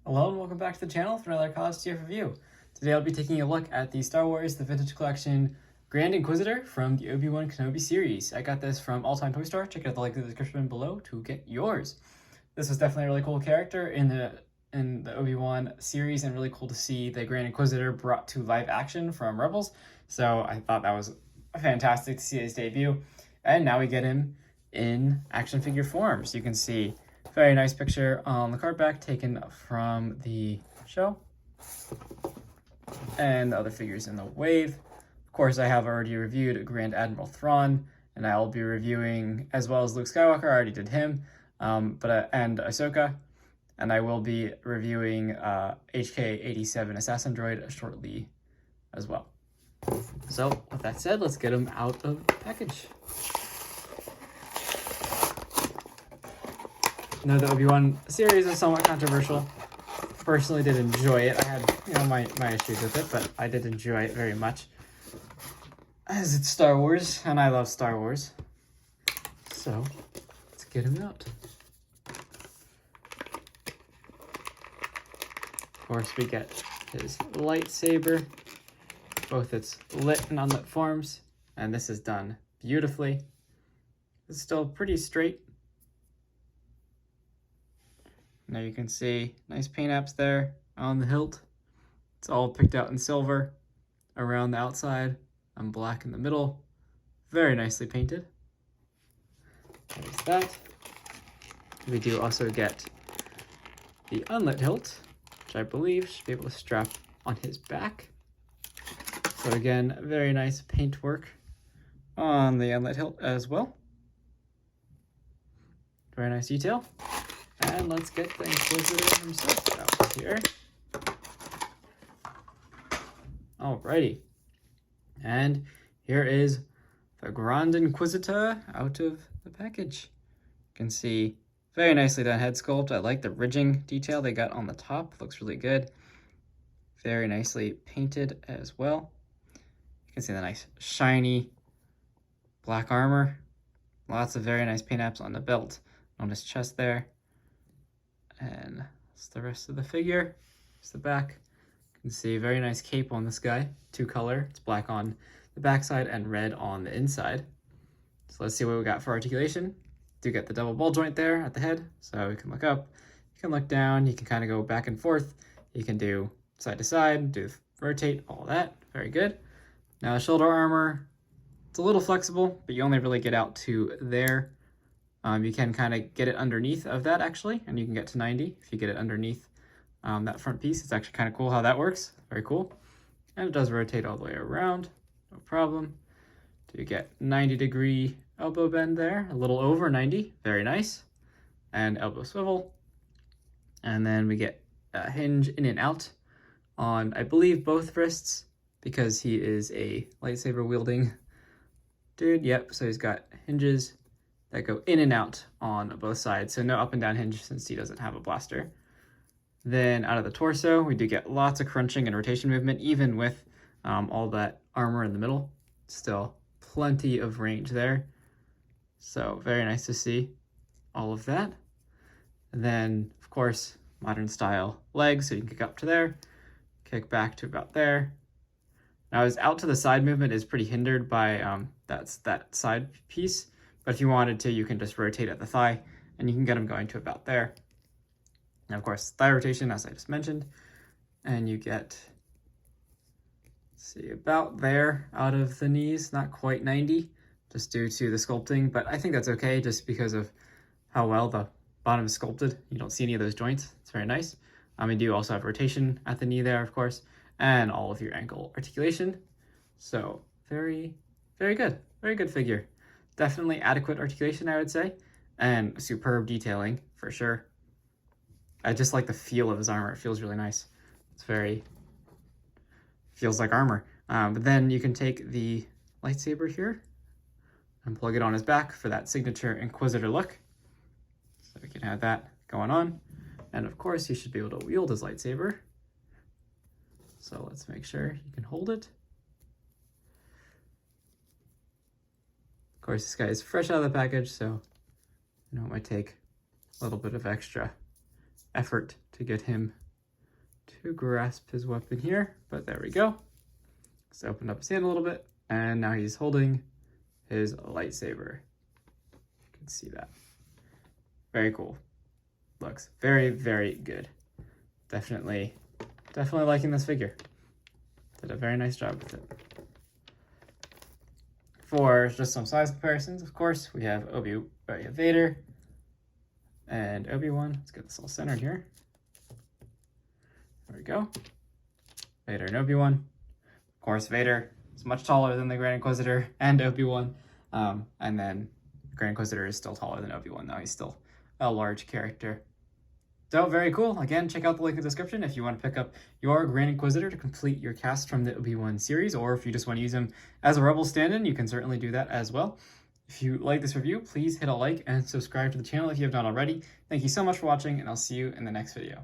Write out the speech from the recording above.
Hello and welcome back to the channel for another College TF review. Today I'll be taking a look at the Star Wars The Vintage Collection Grand Inquisitor from the Obi-Wan Kenobi series. I got this from All Time Toy Store. Check out the link in the description below to get yours. This was definitely a really cool character in the Obi-Wan series, and really cool to see the Grand Inquisitor brought to live action from Rebels. So I thought that was fantastic to see his debut. And now we get him in action figure form. So you can see very nice picture on the card back taken from the show. And the other figures in the wave. Of course, I have already reviewed Grand Admiral Thrawn, and I'll be reviewing, as well as Luke Skywalker, I already did him, and Ahsoka. And I will be reviewing HK-87 Assassin Droid shortly as well. So, with that said, let's get him out of the package. I know the Obi-Wan series is somewhat controversial. Personally did enjoy it. I had, my issues with it, but I did enjoy it very much. As it's Star Wars, and I love Star Wars. So, let's get him out. Of course, we get his lightsaber, both its lit and unlit forms, and this is done beautifully. It's still pretty straight. Now you can see nice paint apps there on the hilt. It's all picked out in silver around the outside and black in the middle. Very nicely painted. There's that. We do also get the unlit hilt, which I believe should be able to strap on his back. So again, very nice paint work on the unlit hilt as well. Very nice detail. And let's get the Inquisitor himself out here. Alrighty. And here is the Grand Inquisitor out of the package. You can see very nicely done head sculpt. I like the ridging detail they got on the top. Looks really good. Very nicely painted as well. You can see the nice shiny black armor. Lots of very nice paint apps on the belt, on his chest there. And that's the rest of the figure. Here's the back. You can see very nice cape on this guy. Two color. It's black on the backside and red on the inside. So let's see what we got for articulation. Do get the double ball joint there at the head. So you can look up, you can look down, you can kind of go back and forth. You can do side to side, do rotate, all that. Very good. Now the shoulder armor, it's a little flexible, but you only really get out to there. You can kind of get it underneath of that actually, and you can get to 90 if you get it underneath that front piece. It's actually kind of cool how that works. Very cool. And it does rotate all the way around, no problem. Do you get 90-degree elbow bend there, a little over 90, very nice. And elbow swivel. And then we get a hinge in and out on, I believe, both wrists, because he is a lightsaber wielding dude. Yep, so he's got hinges that go in and out on both sides. So no up and down hinge since he doesn't have a blaster. Then out of the torso, we do get lots of crunching and rotation movement, even with all that armor in the middle. Still plenty of range there. So very nice to see all of that. And then, of course, modern style legs, so you can kick up to there, kick back to about there. Now his out to the side movement is pretty hindered by that side piece. But if you wanted to, you can just rotate at the thigh, and you can get them going to about there. And of course, thigh rotation, as I just mentioned. And you get, let's see, about there out of the knees, not quite 90, just due to the sculpting. But I think that's okay, just because of how well the bottom is sculpted. You don't see any of those joints. It's very nice. You do also have rotation at the knee there, of course, and all of your ankle articulation. So very, very good. Very good figure. Definitely adequate articulation, I would say, and superb detailing for sure. I just like the feel of his armor. It feels really nice. It's feels like armor. But then you can take the lightsaber here and plug it on his back for that signature Inquisitor look. So we can have that going on. And of course, he should be able to wield his lightsaber. So let's make sure he can hold it. Of course, this guy is fresh out of the package, so it might take a little bit of extra effort to get him to grasp his weapon here, but there we go. Let's open up his hand a little bit, and now he's holding his lightsaber. You can see that. Very cool. Looks very, very good. Definitely liking this figure. Did a very nice job with it. For just some size comparisons, of course, we have Vader and Obi-Wan. Let's get this all centered here. There we go. Vader and Obi-Wan. Of course, Vader is much taller than the Grand Inquisitor and Obi-Wan. And then the Grand Inquisitor is still taller than Obi-Wan, though he's still a large character. So very cool. Again, check out the link in the description if you want to pick up your Grand Inquisitor to complete your cast from the Obi-Wan series, or if you just want to use him as a Rebel stand-in, you can certainly do that as well. If you like this review, please hit a like and subscribe to the channel if you have not already. Thank you so much for watching, and I'll see you in the next video.